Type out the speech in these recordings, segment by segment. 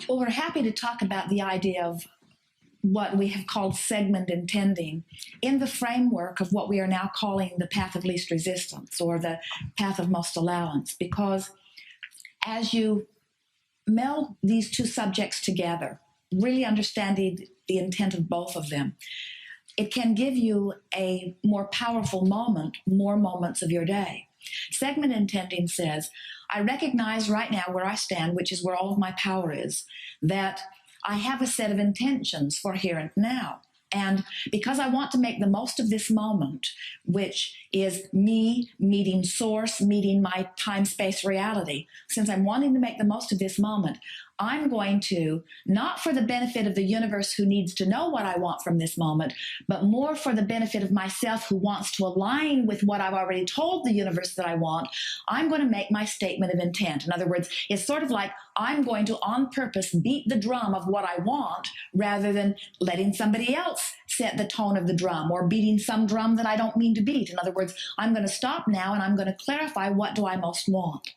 Well, we're happy to talk about the idea of what we have called segment intending in the framework of what we are now calling the path of least resistance, or the path of most allowance, because as you meld these two subjects together, really understanding the intent of both of them, it can give you a more powerful moment, more moments of your day. Segment intending says, I recognize right now where I stand, which is where all of my power is, that I have a set of intentions for here and now. And because I want to make the most of this moment, which is me meeting source, meeting my time-space reality, since I'm wanting to make the most of this moment, I'm going to, not for the benefit of the universe who needs to know what I want from this moment, but more for the benefit of myself who wants to align with what I've already told the universe that I want, I'm going to make my statement of intent. In other words, it's sort of like I'm going to, on purpose, beat the drum of what I want rather than letting somebody else set the tone of the drum or beating some drum that I don't mean to beat. In other words, I'm going to stop now and I'm going to clarify what do I most want.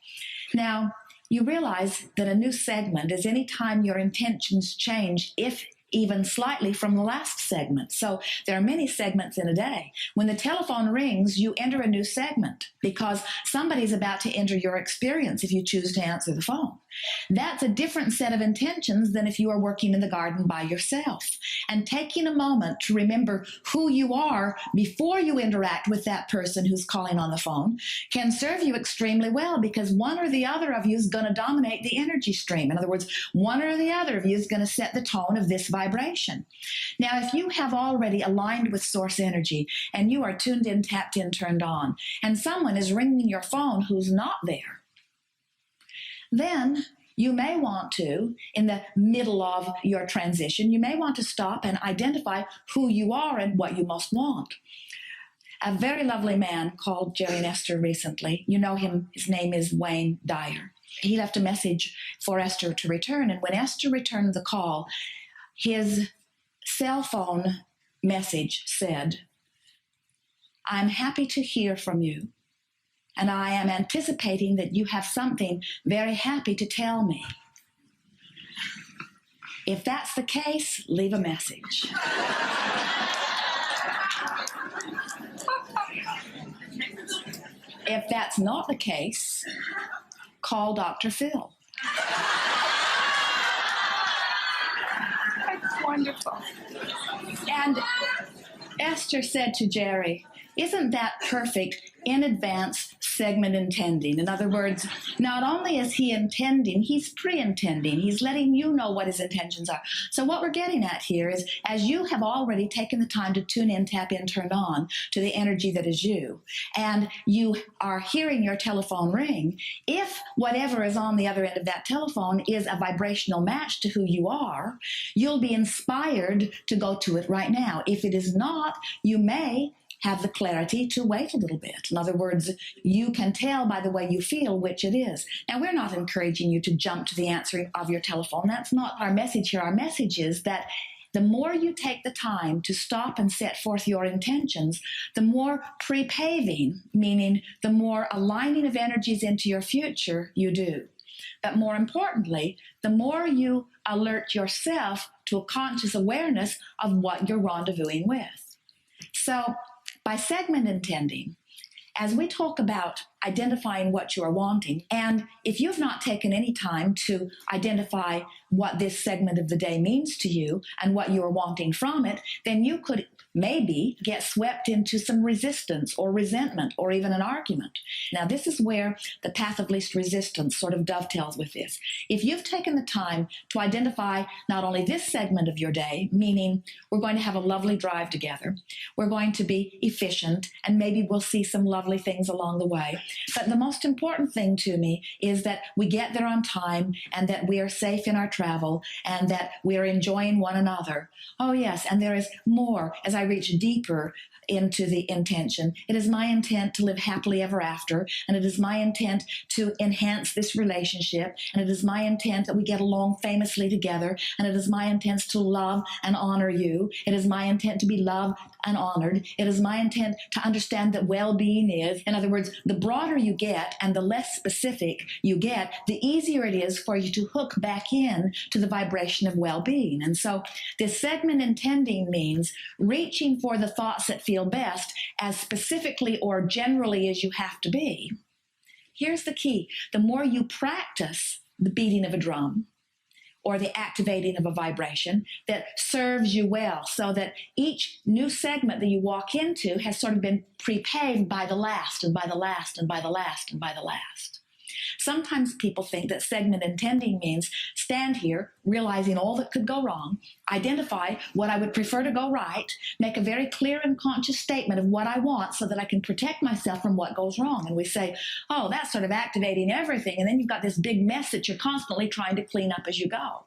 Now, you realize that a new segment is any time your intentions change, if even slightly, from the last segment. So there are many segments in a day. When the telephone rings, you enter a new segment because somebody's about to enter your experience if you choose to answer the phone. That's a different set of intentions than if you are working in the garden by yourself. And taking a moment to remember who you are before you interact with that person who's calling on the phone can serve you extremely well, because one or the other of you is going to dominate the energy stream. In other words, one or the other of you is going to set the tone of this vibration. Now, if you have already aligned with source energy and you are tuned in, tapped in, turned on, and someone is ringing your phone who's not there, then you may want to, in the middle of your transition, you may want to stop and identify who you are and what you most want. A very lovely man called Jerry Nestor recently, you know him, his name is Wayne Dyer. He left a message for Esther to return, and when Esther returned the call, his cell phone message said, I'm happy to hear from you, and I am anticipating that you have something very happy to tell me. If that's the case, leave a message. If that's not the case, call Dr. Phil. That's wonderful. And Esther said to Jerry, isn't that perfect in advance segment intending? In other words, not only is he intending, he's pre-intending. He's letting you know what his intentions are. So what we're getting at here is, as you have already taken the time to tune in, tap in, turn on to the energy that is you, and you are hearing your telephone ring, if whatever is on the other end of that telephone is a vibrational match to who you are, you'll be inspired to go to it right now. If it is not, you may have the clarity to wait a little bit. In other words, you can tell by the way you feel which it is. Now, we're not encouraging you to jump to the answering of your telephone. That's not our message here. Our message is that the more you take the time to stop and set forth your intentions, the more pre-paving, meaning the more aligning of energies into your future you do. But more importantly, the more you alert yourself to a conscious awareness of what you're rendezvousing with. So, by segment intending, as we talk about identifying what you are wanting, and if you've not taken any time to identify what this segment of the day means to you and what you are wanting from it, then you could maybe get swept into some resistance or resentment or even an argument. Now, this is where the path of least resistance sort of dovetails with this. If you've taken the time to identify not only this segment of your day, meaning we're going to have a lovely drive together, we're going to be efficient, and maybe we'll see some lovely things along the way. But the most important thing to me is that we get there on time and that we are safe in our travel and that we are enjoying one another. Oh, yes, and there is more as I reach deeper into the intention. It is my intent to live happily ever after, and it is my intent to enhance this relationship, and it is my intent that we get along famously together, and it is my intent to love and honor you. It is my intent to be loved and honored. It is my intent to understand that well-being is, in other words, the broad broader you get and the less specific you get, the easier it is for you to hook back in to the vibration of well-being. And so this segment intending means reaching for the thoughts that feel best as specifically or generally as you have to be. Here's the key. The more you practice the beating of a drum or the activating of a vibration that serves you well, so that each new segment that you walk into has sort of been pre-paved by the last and by the last and by the last and by the last. Sometimes people think that segment intending means stand here, realizing all that could go wrong, identify what I would prefer to go right, make a very clear and conscious statement of what I want so that I can protect myself from what goes wrong. And we say, oh, that's sort of activating everything. And then you've got this big mess that you're constantly trying to clean up as you go.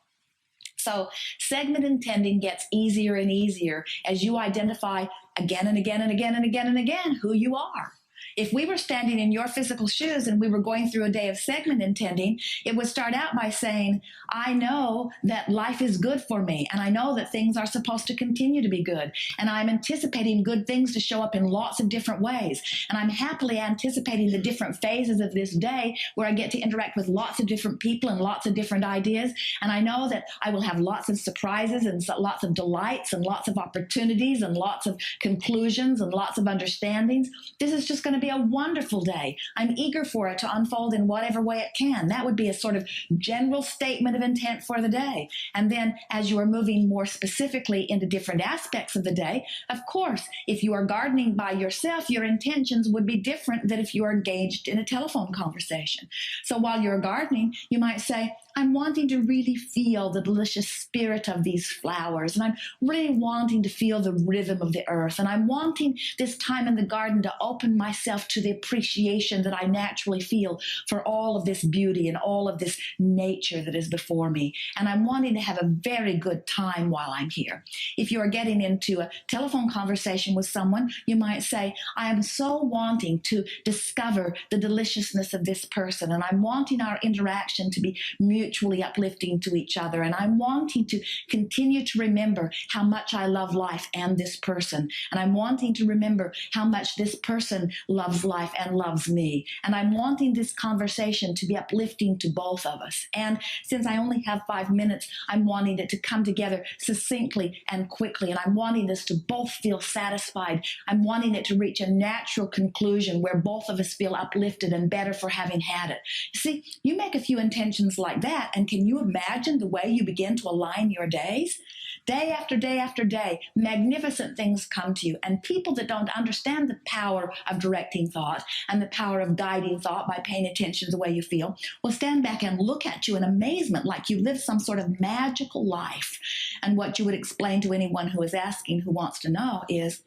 So segment intending gets easier and easier as you identify again and again and again and again and again who you are. If we were standing in your physical shoes and we were going through a day of segment intending, it would start out by saying, I know that life is good for me, and I know that things are supposed to continue to be good, and I'm anticipating good things to show up in lots of different ways, and I'm happily anticipating the different phases of this day where I get to interact with lots of different people and lots of different ideas, and I know that I will have lots of surprises and lots of delights and lots of opportunities and lots of conclusions and lots of understandings. This is just going to be a wonderful day. I'm eager for it to unfold in whatever way it can. That would be a sort of general statement of intent for the day. And then as you are moving more specifically into different aspects of the day, of course, if you are gardening by yourself, your intentions would be different than if you are engaged in a telephone conversation. So while you're gardening, you might say, I'm wanting to really feel the delicious spirit of these flowers, and I'm really wanting to feel the rhythm of the earth, and I'm wanting this time in the garden to open myself to the appreciation that I naturally feel for all of this beauty and all of this nature that is before me, and I'm wanting to have a very good time while I'm here. If you are getting into a telephone conversation with someone, you might say, I am so wanting to discover the deliciousness of this person, and I'm wanting our interaction to be mutually uplifting to each other, and I'm wanting to continue to remember how much I love life and this person, and I'm wanting to remember how much this person loves life and loves me, and I'm wanting this conversation to be uplifting to both of us. And since I only have 5 minutes, I'm wanting it to come together succinctly and quickly, and I'm wanting this to both feel satisfied. I'm wanting it to reach a natural conclusion where both of us feel uplifted and better for having had it. See, you make a few intentions like that, and can you imagine the way you begin to align your days? Day after day after day, magnificent things come to you, and people that don't understand the power of directing thought and the power of guiding thought by paying attention to the way you feel will stand back and look at you in amazement like you lived some sort of magical life. And what you would explain to anyone who is asking, who wants to know, is,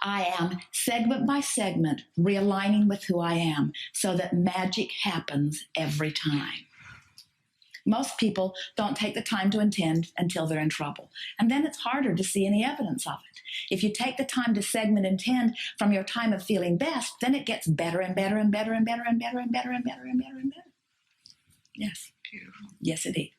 I am segment by segment realigning with who I am so that magic happens every time. Most people don't take the time to intend until they're in trouble. And then it's harder to see any evidence of it. If you take the time to segment intend from your time of feeling best, then it gets better and better and better and better and better and better and better and better and better. Yes. Beautiful. Yes, indeed.